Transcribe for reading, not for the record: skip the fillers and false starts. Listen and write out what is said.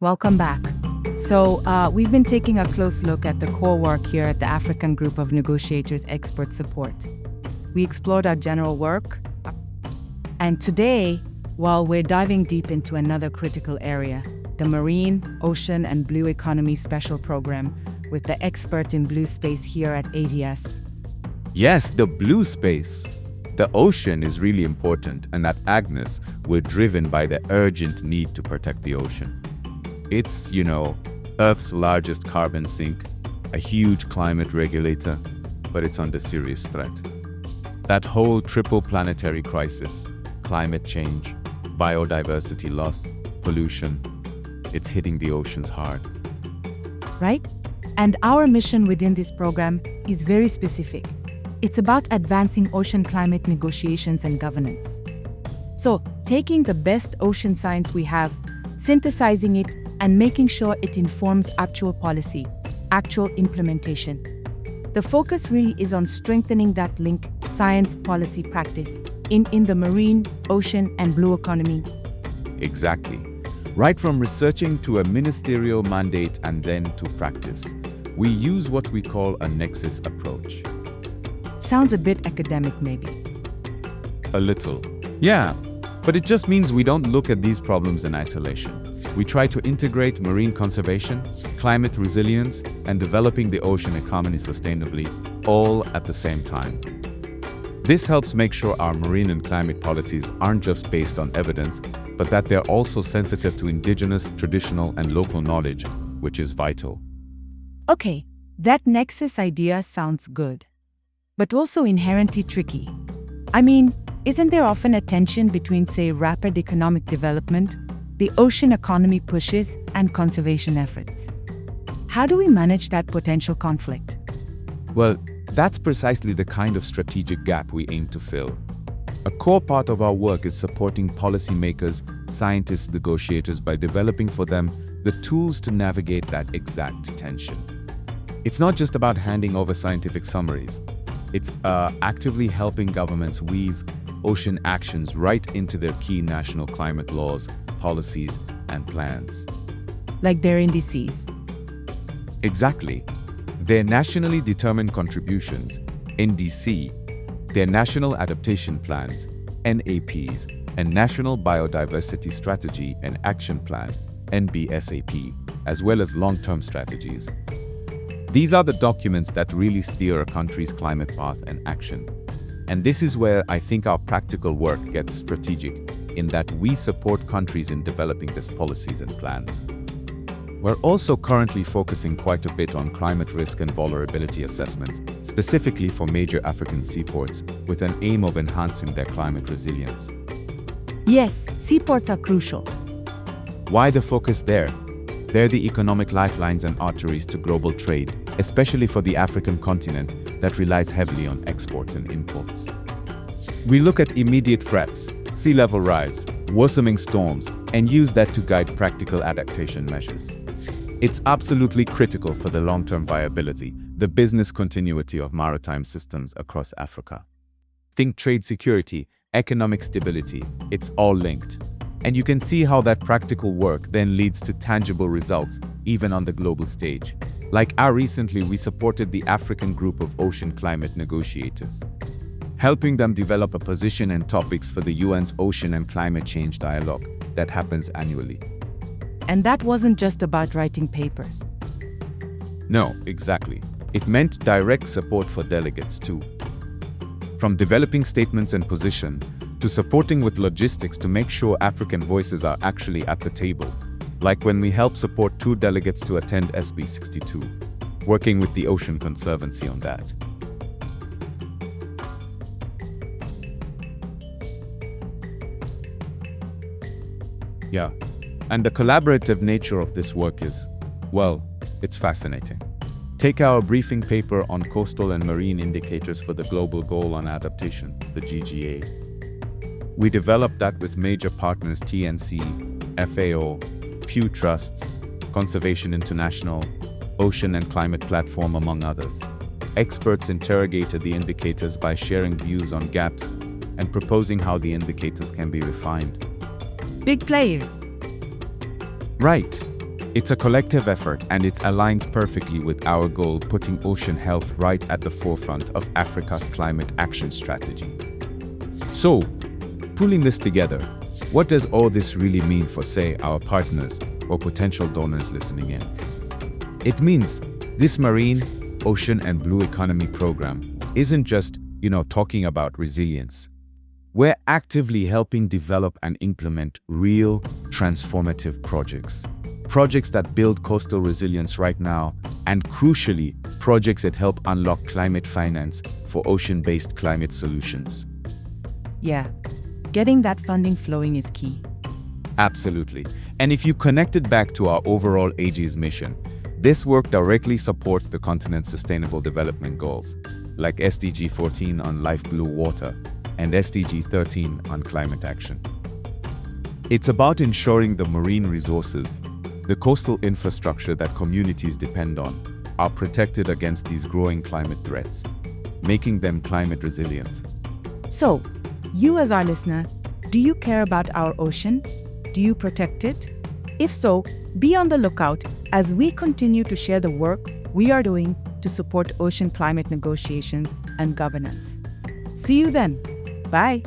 Welcome back. We've been taking a close look at the core work here at the African Group of Negotiators Expert Support. We explored our general work, and today, while we're diving deep into another critical area, the Marine, Ocean, and Blue Economy Special Program, with the expert in blue space here at AGNES. Yes, the blue space. The ocean is really important, and at AGNES, we're driven by the urgent need to protect the ocean. It's, Earth's largest carbon sink, a huge climate regulator, but it's under serious threat. That whole triple planetary crisis, climate change, biodiversity loss, pollution, it's hitting the oceans hard. Right? And our mission within this program is very specific. It's about advancing ocean climate negotiations and governance. So, taking the best ocean science we have, synthesizing it, and making sure it informs actual policy, actual implementation. The focus really is on strengthening that link, science, policy, practice, in the marine, ocean, and blue economy. Exactly. Right from researching to a ministerial mandate and then to practice. We use what we call a nexus approach. Sounds a bit academic, maybe. A little. Yeah, but it just means we don't look at these problems in isolation. We try to integrate marine conservation, climate resilience, and developing the ocean economy sustainably, all at the same time. This helps make sure our marine and climate policies aren't just based on evidence, but that they're also sensitive to indigenous, traditional, and local knowledge, which is vital. Okay, that nexus idea sounds good, but also inherently tricky. I mean, isn't there often a tension between, say, rapid economic development, the ocean economy pushes, and conservation efforts? How do we manage that potential conflict? Well, that's precisely the kind of strategic gap we aim to fill. A core part of our work is supporting policymakers, scientists, negotiators by developing for them the tools to navigate that exact tension. It's not just about handing over scientific summaries. It's actively helping governments weave ocean actions right into their key national climate laws, policies, and plans. Like their indices. Exactly. Their nationally determined contributions, NDC, their National Adaptation Plans, NAPs, and National Biodiversity Strategy and Action Plan, NBSAP, as well as long-term strategies. These are the documents that really steer a country's climate path and action. And this is where I think our practical work gets strategic, in that we support countries in developing these policies and plans. We're also currently focusing quite a bit on climate risk and vulnerability assessments, specifically for major African seaports, with an aim of enhancing their climate resilience. Yes, seaports are crucial. Why the focus there? They're the economic lifelines and arteries to global trade, especially for the African continent that relies heavily on exports and imports. We look at immediate threats, sea level rise, worsening storms, and use that to guide practical adaptation measures. It's absolutely critical for the long-term viability, the business continuity of maritime systems across Africa. Think trade security, economic stability, it's all linked. And you can see how that practical work then leads to tangible results, even on the global stage. Like recently we supported the African Group of Ocean Climate Negotiators, helping them develop a position and topics for the UN's Ocean and Climate Change Dialogue that happens annually. And that wasn't just about writing papers. No, exactly. It meant direct support for delegates too. From developing statements and position, to supporting with logistics to make sure African voices are actually at the table, like when we helped support 2 delegates to attend SB 62, working with the Ocean Conservancy on that. Yeah, and the collaborative nature of this work is, well, it's fascinating. Take our briefing paper on coastal and marine indicators for the Global Goal on Adaptation, the GGA. We developed that with major partners TNC, FAO, Pew Trusts, Conservation International, Ocean and Climate Platform, among others. Experts interrogated the indicators by sharing views on gaps and proposing how the indicators can be refined. Big players. Right. It's a collective effort, and it aligns perfectly with our goal, putting ocean health right at the forefront of Africa's climate action strategy. So, pulling this together, what does all this really mean for, say, our partners or potential donors listening in? It means this marine, ocean, and blue economy program isn't just, talking about resilience. We're actively helping develop and implement real, transformative projects. Projects that build coastal resilience right now, and crucially, projects that help unlock climate finance for ocean-based climate solutions. Yeah, getting that funding flowing is key. Absolutely. And if you connect it back to our overall AGNES mission, this work directly supports the continent's sustainable development goals, like SDG 14 on life blue water and SDG 13 on climate action. It's about ensuring the marine resources, the coastal infrastructure that communities depend on, are protected against these growing climate threats, making them climate resilient. So, you as our listener, do you care about our ocean? Do you protect it? If so, be on the lookout as we continue to share the work we are doing to support ocean climate negotiations and governance. See you then. Bye.